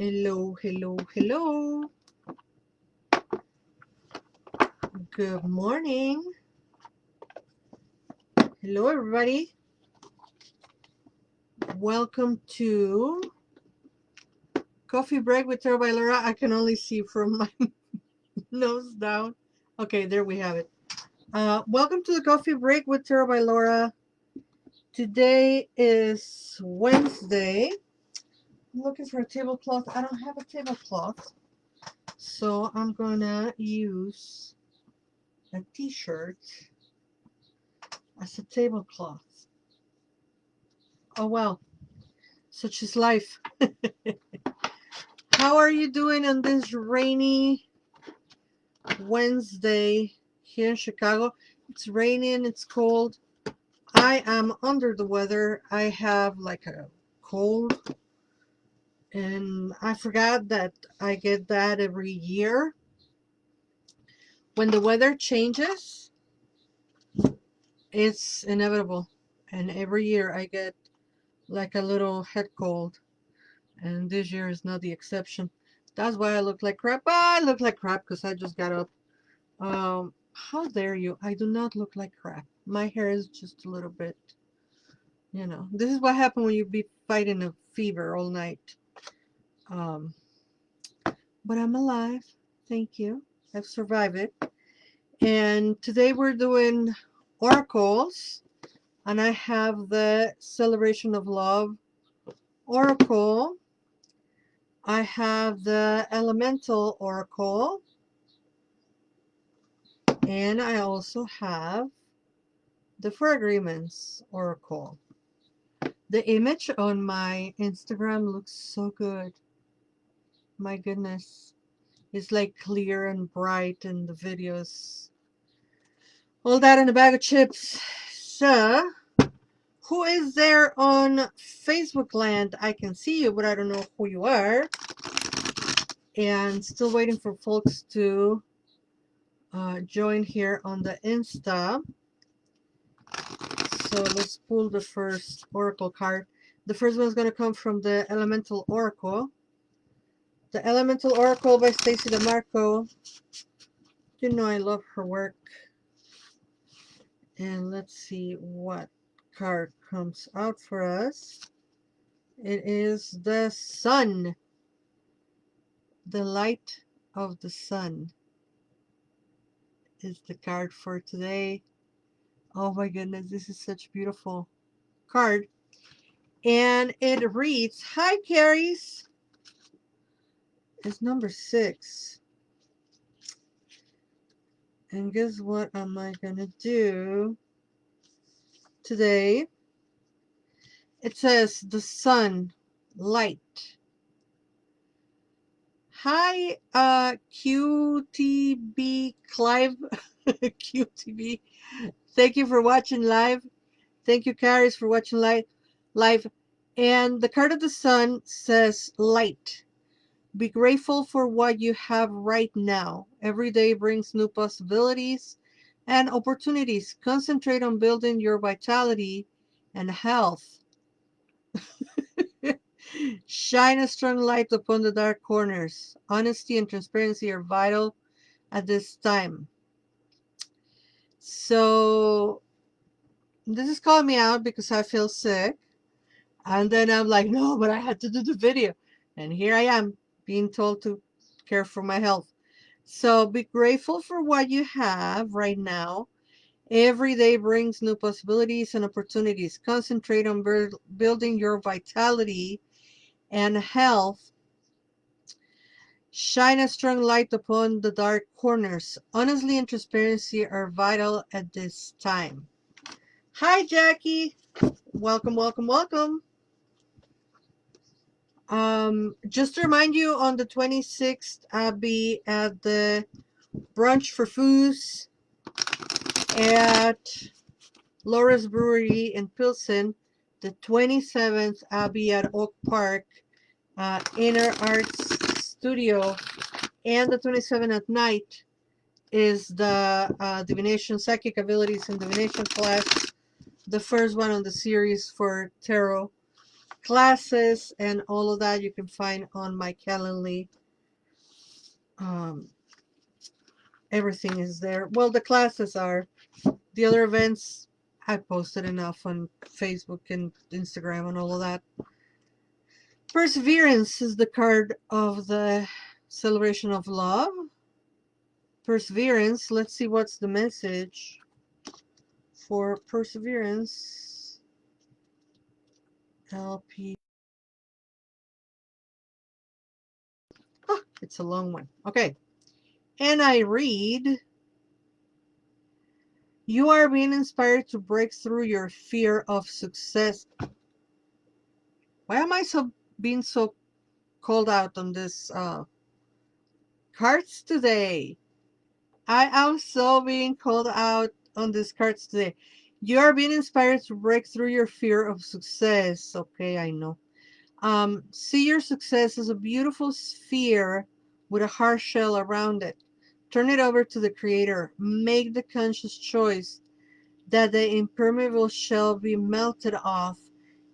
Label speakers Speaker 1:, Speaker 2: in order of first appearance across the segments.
Speaker 1: Hello, hello, hello. Good morning. Hello, everybody. Welcome to Coffee Break with Tara by Laura. I can only see from my nose down. Okay, there we have it. Welcome to the Coffee Break with Tara by Laura. Today is Wednesday. I'm looking for a tablecloth. I don't have a tablecloth, so I'm gonna use a t-shirt as a tablecloth. Oh well, such is life. How are you doing on this rainy Wednesday here in Chicago? It's raining, it's cold. I am under the weather. I have like a cold, and I forgot that I get that every year. When the weather changes, it's inevitable. And every year I get like a little head cold. And this year is not the exception. That's why I look like crap. I look like crap because I just got up. How dare you? I do not look like crap. My hair is just a little bit, this is what happens when you be fighting a fever all night. Um, but I'm alive. Thank you. I've survived it. And today we're doing oracles. And I have the Celebration of Love oracle. I have the Elemental oracle. And I also have the Four Agreements oracle. The image on my Instagram looks so good. My goodness. It's like clear and bright and the videos. All that in a bag of chips. So, who is there on Facebook land? I can see you, but I don't know who you are. And still waiting for folks to join here on the Insta. So let's pull the first oracle card. The first one is going to come from the Elemental Oracle. The Elemental Oracle by Stacy DeMarco. You know I love her work. And let's see what card comes out for us. It is the Sun. The light of the sun is the card for today. Oh my goodness, this is such a beautiful card. And it reads, hi Carries. It's number 6. And guess what am I gonna do today? It says the sun, light. Hi, QTB Clive. QTB. Thank you for watching live. Thank you, Caris, for watching live. And the card of the sun says light. Be grateful for what you have right now. Every day brings new possibilities and opportunities. Concentrate on building your vitality and health. Shine a strong light upon the dark corners. Honesty and transparency are vital at this time. So this is calling me out because I feel sick. And then I'm like, no, but I had to do the video. And here I am being told to care for my health. So be grateful for what you have right now. Every day brings new possibilities and opportunities. Concentrate on building your vitality and health. Shine a strong light upon the dark corners. Honesty and transparency are vital at this time. Hi, Jackie. Welcome, welcome, welcome. Just to remind you, on the 26th, I'll be at the Brunch for Foos at Laura's Brewery in Pilsen. The 27th, I'll be at Oak Park Inner Arts Studio. And the 27th at night is the Divination Psychic Abilities and Divination class, the first one on the series for Tarot. classes and all of that you can find on my Calendly. Um, everything is there. Well, the classes are. The other events, I posted enough on Facebook and Instagram and all of that. Perseverance is the card of the celebration of love. Perseverance. Let's see what's the message for perseverance. LP. Oh, it's a long one. Okay. And I read, you are being inspired to break through your fear of success. Why am I being so called out on this cards today? I am so being called out on these cards today. You are being inspired to break through your fear of success. Okay, I know. See your success as a beautiful sphere with a hard shell around it. Turn it over to the Creator. Make the conscious choice that the impermeable shell be melted off,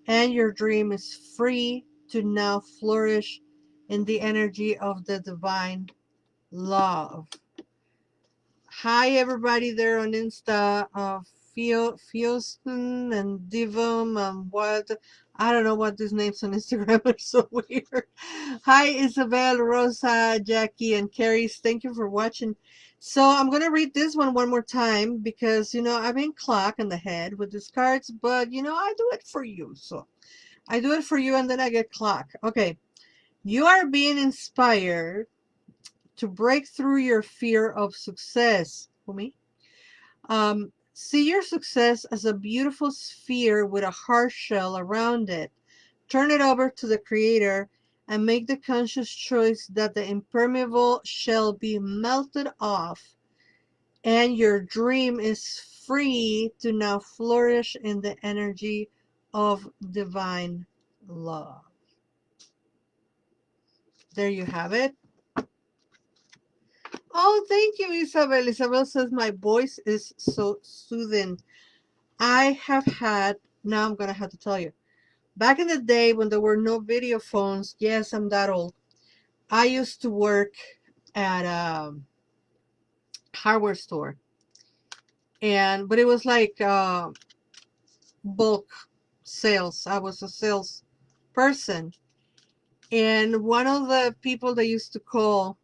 Speaker 1: and your dream is free to now flourish in the energy of the divine love. Hi, everybody there on Insta. Fioston and Divom and what? I don't know what these names on Instagram are so weird. Hi, Isabel, Rosa, Jackie, and Carrie. Thank you for watching. So I'm going to read this one more time because, I've been clocked in the head with these cards, but, I do it for you. So I do it for you and then I get clocked. Okay. You are being inspired to break through your fear of success. For me? See your success as a beautiful sphere with a hard shell around it. Turn it over to the Creator and make the conscious choice that the impermeable shell be melted off, and your dream is free to now flourish in the energy of divine love. There you have it. Oh, thank you, Isabel. Isabel says my voice is so soothing. I have had, now I'm going to have to tell you, back in the day when there were no video phones, yes, I'm that old. I used to work at a hardware store, but it was like bulk sales. I was a sales person, and one of the people they used to call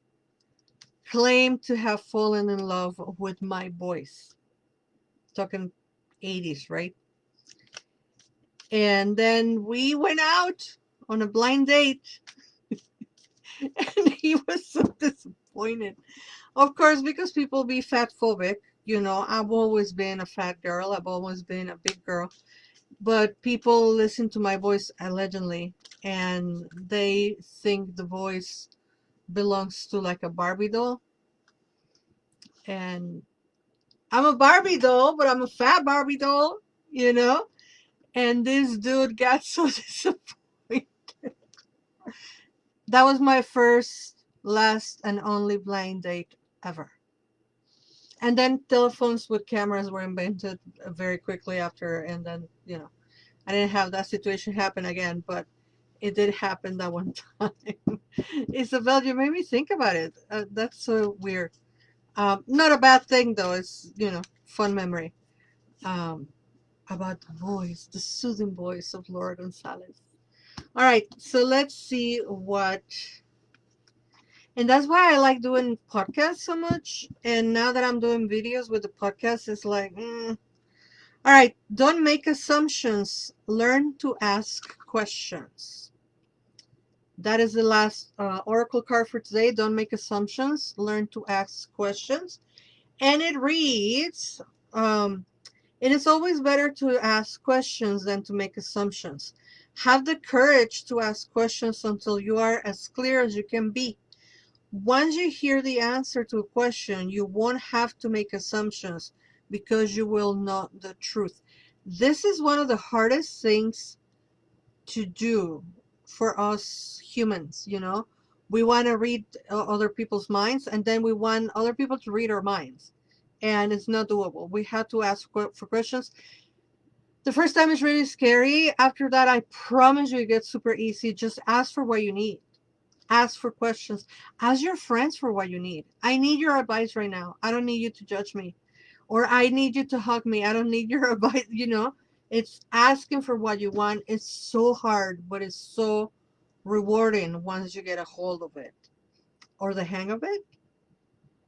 Speaker 1: claimed to have fallen in love with my voice. Talking 80s, right? And then we went out on a blind date, and he was so disappointed. Of course, because people be fat phobic. I've always been a fat girl. I've always been a big girl. But people listen to my voice allegedly, and they think the voice belongs to like a Barbie doll. And I'm a Barbie doll, but I'm a fat Barbie doll, you know? And this dude got so disappointed. That was my first, last, and only blind date ever. And then telephones with cameras were invented very quickly after, and then, I didn't have that situation happen again, but it did happen that one time. Isabel, you made me think about it. That's so weird. Not a bad thing, though. It's, fun memory. Um, about the voice, the soothing voice of Laura González. All right, so let's see what. And that's why I like doing podcasts so much. And now that I'm doing videos with the podcast, it's like, All right, don't make assumptions. Learn to ask questions. That is the last oracle card for today. Don't make assumptions. Learn to ask questions. And it reads, it is always better to ask questions than to make assumptions. Have the courage to ask questions until you are as clear as you can be. Once you hear the answer to a question, you won't have to make assumptions because you will know the truth. This is one of the hardest things to do for us humans, We want to read other people's minds, and then we want other people to read our minds. And it's not doable. We have to ask for questions. The first time is really scary. After that, I promise you it gets super easy. Just ask for what you need. Ask for questions. Ask your friends for what you need. I need your advice right now. I don't need you to judge me. Or I need you to hug me. I don't need your advice. It's asking for what you want. It's so hard, but it's so rewarding once you get a hold of it or the hang of it,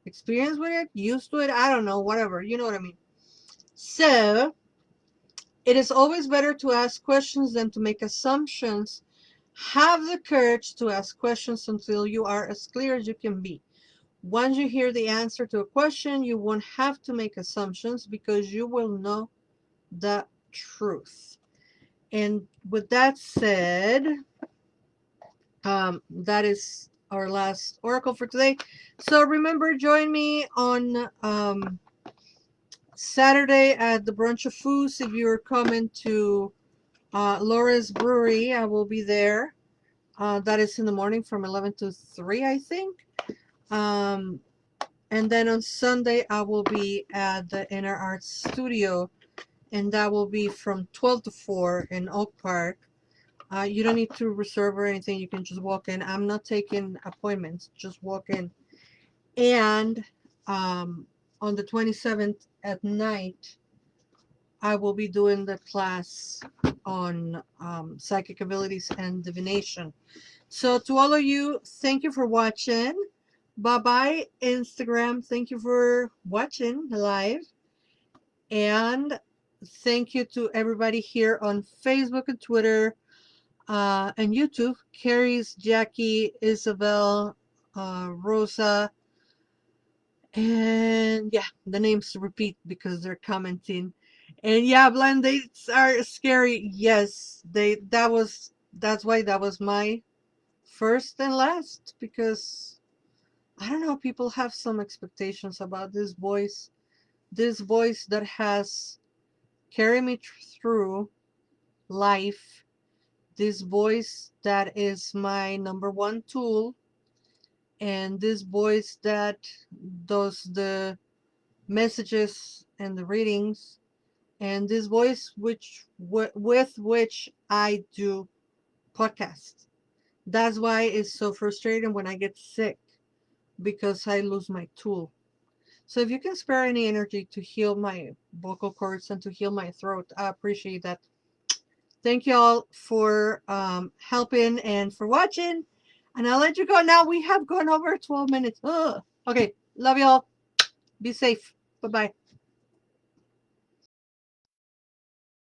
Speaker 1: experience with it, used to it. I don't know, whatever. You know what I mean? So, it is always better to ask questions than to make assumptions. Have the courage to ask questions until you are as clear as you can be. Once you hear the answer to a question, you won't have to make assumptions because you will know the truth. And with that said, that is our last oracle for today. So remember, join me on Saturday at the Brunch of Foods. If you're coming to Laura's Brewery, I will be there. That is in the morning from 11 to 3, I think. Um, and then on Sunday, I will be at the Inner Arts Studio, and that will be from 12 to 4 in Oak Park. You don't need to reserve or anything. You can just walk in. I'm not taking appointments. Just walk in. And on the 27th at night, I will be doing the class on psychic abilities and divination. So to all of you, thank you for watching. Bye-bye, Instagram. Thank you for watching live. And thank you to everybody here on Facebook and Twitter and YouTube. Carrie's, Jackie, Isabel, Rosa, and yeah, the names repeat because they're commenting. And yeah, blind dates are scary. Yes, that's why that was my first and last, because I don't know, people have some expectations about this voice that has carried me through life, this voice that is my number one tool, and this voice that does the messages and the readings, and this voice with which I do podcasts. That's why it's so frustrating when I get sick, because I lose my tool. So if you can spare any energy to heal my vocal cords and to heal my throat, I appreciate that. Thank you all for helping and for watching. And I'll let you go now. We have gone over 12 minutes. Ugh. Okay. Love you all. Be safe. Bye-bye.